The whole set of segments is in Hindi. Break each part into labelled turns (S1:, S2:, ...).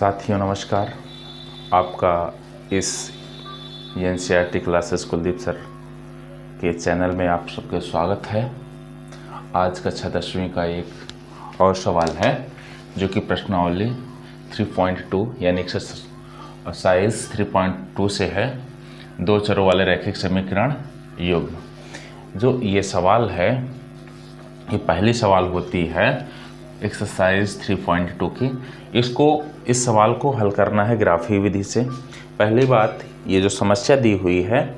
S1: साथियों नमस्कार। आपका इस एनसीईआरटी क्लासेस कुलदीप सर के चैनल में आप सबका स्वागत है। आज कक्षा 10वीं का एक और सवाल है जो कि प्रश्नावली 3.2 यानी एक्सरसाइज 3.2 से है। दो चरों वाले रैखिक समीकरण युग्म। जो ये सवाल है ये पहली सवाल होती है एक्सरसाइज 3.2 की। इस सवाल को हल करना है ग्राफीय विधि से। पहली बात, ये जो समस्या दी हुई है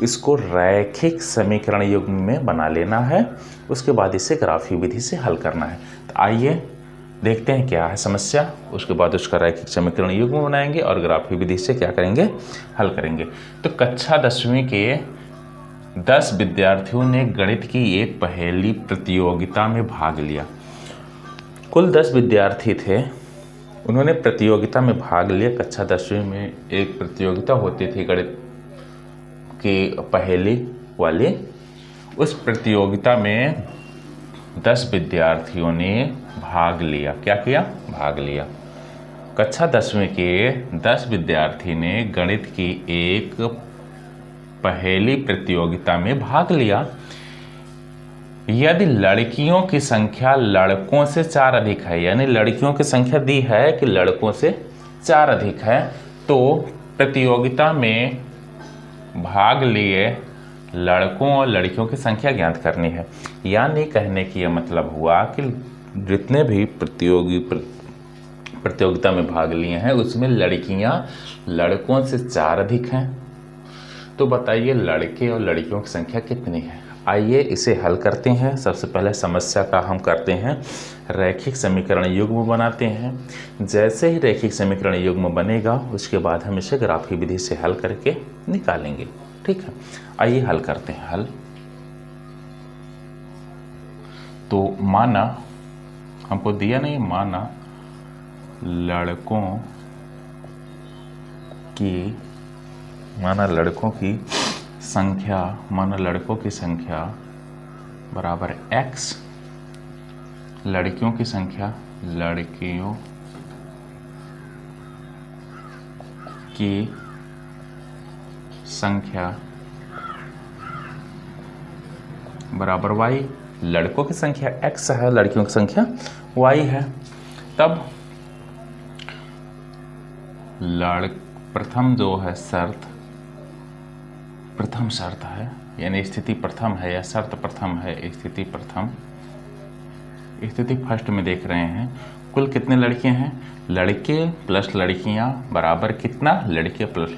S1: इसको रैखिक समीकरण युग्म में बना लेना है, उसके बाद इसे ग्राफीय विधि से हल करना है। तो आइए देखते हैं क्या है समस्या, उसके बाद उसका रैखिक समीकरण युग्म बनाएंगे और ग्राफीय विधि से क्या करेंगे, हल करेंगे। तो कक्षा 10वीं के 10 विद्यार्थियों ने गणित की एक पहेली प्रतियोगिता में भाग लिया। कुल 10 विद्यार्थी थे, उन्होंने प्रतियोगिता में भाग लिया। कक्षा 10वीं में एक प्रतियोगिता होती थी गणित की पहेली वाली। उस प्रतियोगिता में 10 विद्यार्थियों ने भाग लिया। क्या किया? भाग लिया। कक्षा 10वीं के 10 विद्यार्थी ने गणित की एक पहेली प्रतियोगिता में भाग लिया। यदि लड़कियों की संख्या लड़कों से 4 अधिक है, यानी लड़कियों की संख्या दी है कि लड़कों से 4 अधिक है, तो प्रतियोगिता में भाग लिए लड़कों और लड़कियों की संख्या ज्ञात करनी है। यानी कहने की यह मतलब हुआ कि जितने भी प्रतियोगिता में भाग लिए हैं उसमें लड़कियां लड़कों से 4 अधिक हैं। तो बताइए लड़के और लड़कियों की संख्या कितनी है। आइए इसे हल करते हैं। सबसे पहले समस्या का हम करते हैं रैखिक समीकरण युग्म बनाते हैं। जैसे ही रैखिक समीकरण युग्म बनेगा उसके बाद हम इसे ग्राफीय विधि से हल करके निकालेंगे। ठीक है, आइए हल करते हैं। हल तो माना हमको दिया नहीं, माना लड़कों की संख्या बराबर x, लड़कियों की संख्या बराबर y। लड़कों की संख्या x है, लड़कियों की संख्या y है। तब प्रथम शर्त है, यानी स्थिति प्रथम है या शर्त प्रथम है। स्थिति फर्स्ट में देख रहे हैं कुल कितने लड़के हैं। लड़के प्लस लड़कियां बराबर कितना? लड़के प्लस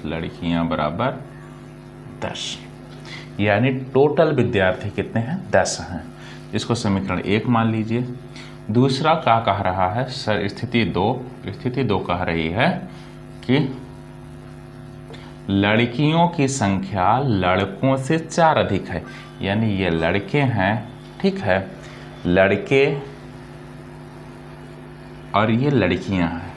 S1: लड़कियां बराबर 10। यानी टोटल विद्यार्थी कितने हैं? 10 हैं। इसको समीकरण 1 मान लीजिए। दूसरा क्या कह रहा है सर? स्थिति 2 कह रही है कि लड़कियों की संख्या लड़कों से 4 अधिक है। यानी ये लड़के हैं, ठीक है, लड़के और ये लड़कियां हैं।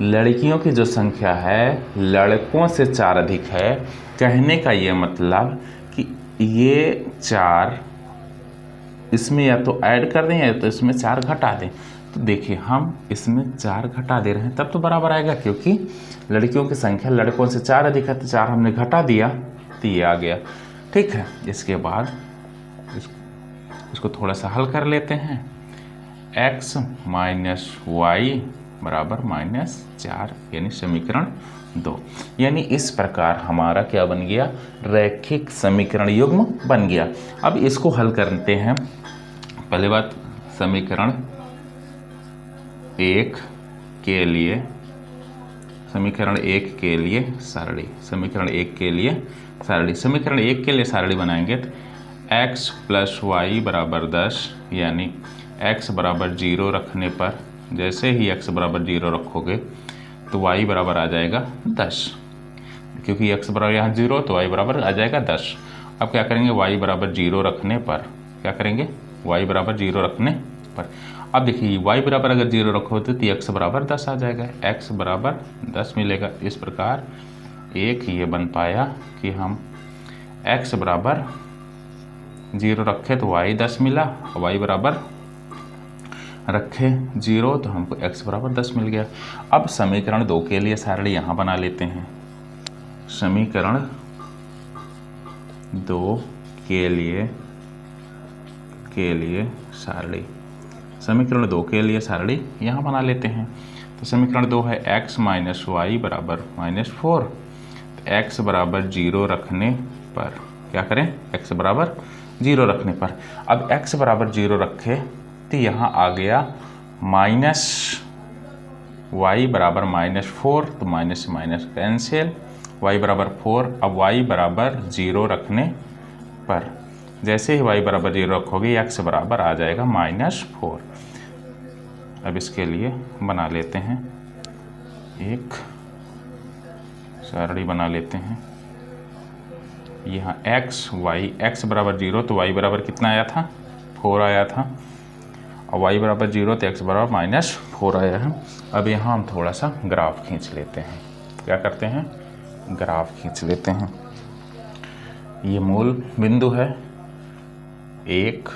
S1: लड़कियों की जो संख्या है लड़कों से 4 अधिक है। कहने का ये मतलब कि ये 4 इसमें या तो ऐड कर दें या तो इसमें 4 घटा दें। तो देखिए हम इसमें 4 घटा दे रहे हैं तब तो बराबर आएगा, क्योंकि लड़कियों की संख्या लड़कों से 4 अधिक है तो 4 हमने घटा दिया तो ये आ गया। ठीक है, इसके बाद इसको थोड़ा सा हल कर लेते हैं। x माइनस वाई बराबर -4, यानी समीकरण 2। यानी इस प्रकार हमारा क्या बन गया? रैखिक समीकरण युग्म बन गया। अब इसको हल करते हैं। पहली बात, समीकरण 1 के लिए सारणी बनाएंगे तो x प्लस वाई बराबर 10, यानी x बराबर 0 रखने पर, जैसे ही x बराबर 0 रखोगे तो y बराबर आ जाएगा 10, क्योंकि x बराबर यहाँ 0 तो y बराबर आ जाएगा 10। अब क्या करेंगे? y बराबर 0 रखने पर अब देखिए y बराबर अगर 0 रखोगे तो x बराबर 10 आ जाएगा, x बराबर 10 मिलेगा। इस प्रकार एक ये बन पाया कि हम x बराबर 0 रखे तो y 10 मिला, y बराबर रखे 0 तो हमको x बराबर 10 मिल गया। अब समीकरण 2 के लिए सारणी यहाँ बना लेते हैं। समीकरण 2 के लिए सारणी, समीकरण 2 के लिए सारणी यहाँ बना लेते हैं। तो समीकरण 2 है x माइनस वाई बराबर -4। तो x बराबर 0 रखने पर क्या करें, x बराबर 0 रखने पर, अब x बराबर 0 रखे तो यहाँ आ गया माइनस वाई बराबर -4, तो माइनस से माइनस कैंसिल, y बराबर 4। अब y बराबर 0 रखने पर जैसे ही y बराबर 0 रखोगे x बराबर आ जाएगा -4। अब इसके लिए बना लेते हैं, एक सारणी बना लेते हैं। यहाँ x बराबर 0 तो y बराबर कितना आया था, 4 आया था, और y बराबर 0 तो x बराबर -4 आया है। अब यहाँ हम थोड़ा सा ग्राफ खींच लेते हैं। क्या करते हैं, ग्राफ खींच लेते हैं। ये मूल बिंदु है 1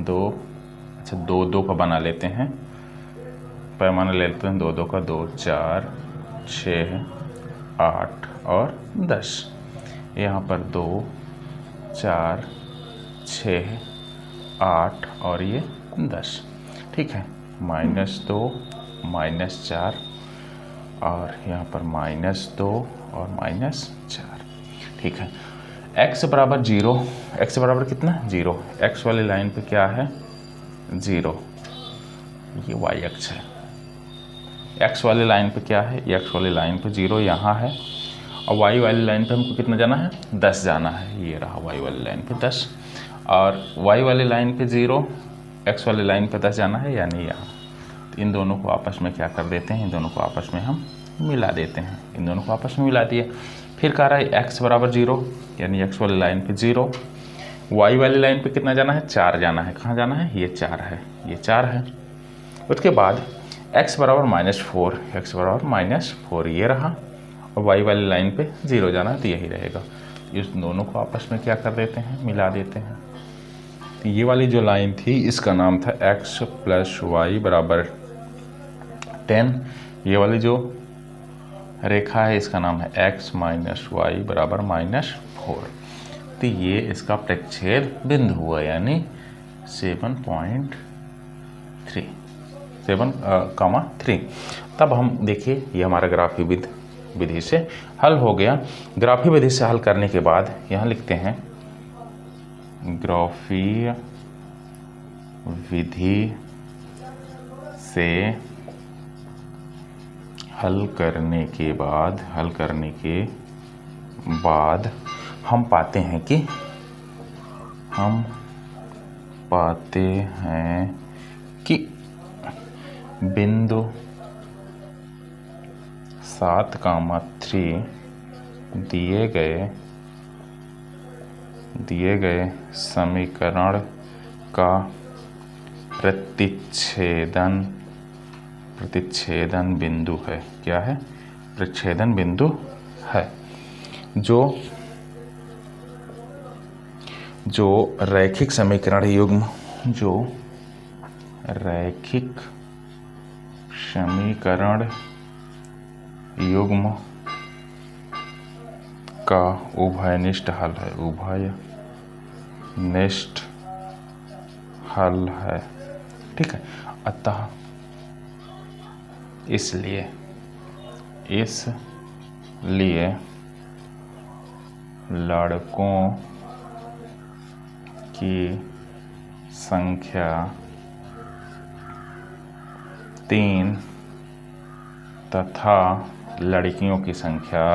S1: 2, अच्छा 2 2 का बना लेते हैं, पैमाना ले लेते हैं 2 2 का, 2 4 6 8 और 10। यहाँ पर 2 4 6 8 और ये 10, ठीक है। -2 -4 और यहाँ पर -2 और -4, ठीक है। x बराबर 0, x बराबर कितना 0, x वाली लाइन पे क्या है 0, ये y अक्ष है। x वाली लाइन पे क्या है, x वाली लाइन पे 0 यहाँ है, और y वाली लाइन पे हमको कितना जाना है 10 जाना है, ये रहा y वाली लाइन पे 10, और y वाली लाइन पे 0, x वाली लाइन पे 10 जाना है यानी यहाँ। तो इन दोनों को आपस में क्या कर देते हैं, इन दोनों को आपस में हम मिला देते हैं। इन दोनों को आपस में मिला दिए। फिर कह रहा है x बराबर 0 यानी x वाली लाइन पे 0, y वाली लाइन पे कितना जाना है 4 जाना है। कहाँ जाना है, ये 4 है, ये 4 है। उसके बाद x बराबर -4, x बराबर -4 ये रहा, और y वाली लाइन पे 0 जाना है तो यही रहेगा। इस दोनों को आपस में क्या कर देते हैं, मिला देते हैं। तो ये वाली जो लाइन थी इसका नाम था x + y बराबर 10। ये वाली जो रेखा है इसका नाम है x - y बराबर -4। तो ये इसका प्रक्षेद बिंदु हुआ यानी 7.3। तब हम देखिए ये हमारा ग्राफी विधि से हल हो गया। ग्राफी विधि से हल करने के बाद यहाँ लिखते हैं, ग्राफी विधि से हल करने के बाद हम पाते हैं कि बिंदु 7,3 दिए गए समीकरण का प्रतिच्छेदन बिंदु है। क्या है, प्रतिच्छेदन बिंदु है, जो रैखिक समीकरण युग्म का उभयनिष्ठ हल है, ठीक है। अतः इसलिए लड़कों की संख्या 3 तथा लड़कियों की संख्या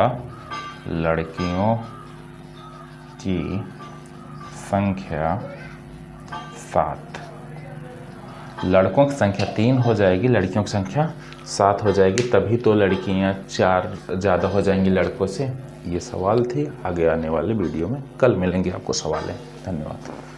S1: 7। लड़कों की संख्या 3 हो जाएगी, लड़कियों की संख्या 7 हो जाएगी, तभी तो लड़कियां 4 ज़्यादा हो जाएंगी लड़कों से। ये सवाल थे। आगे आने वाले वीडियो में कल मिलेंगे आपको सवालें। धन्यवाद।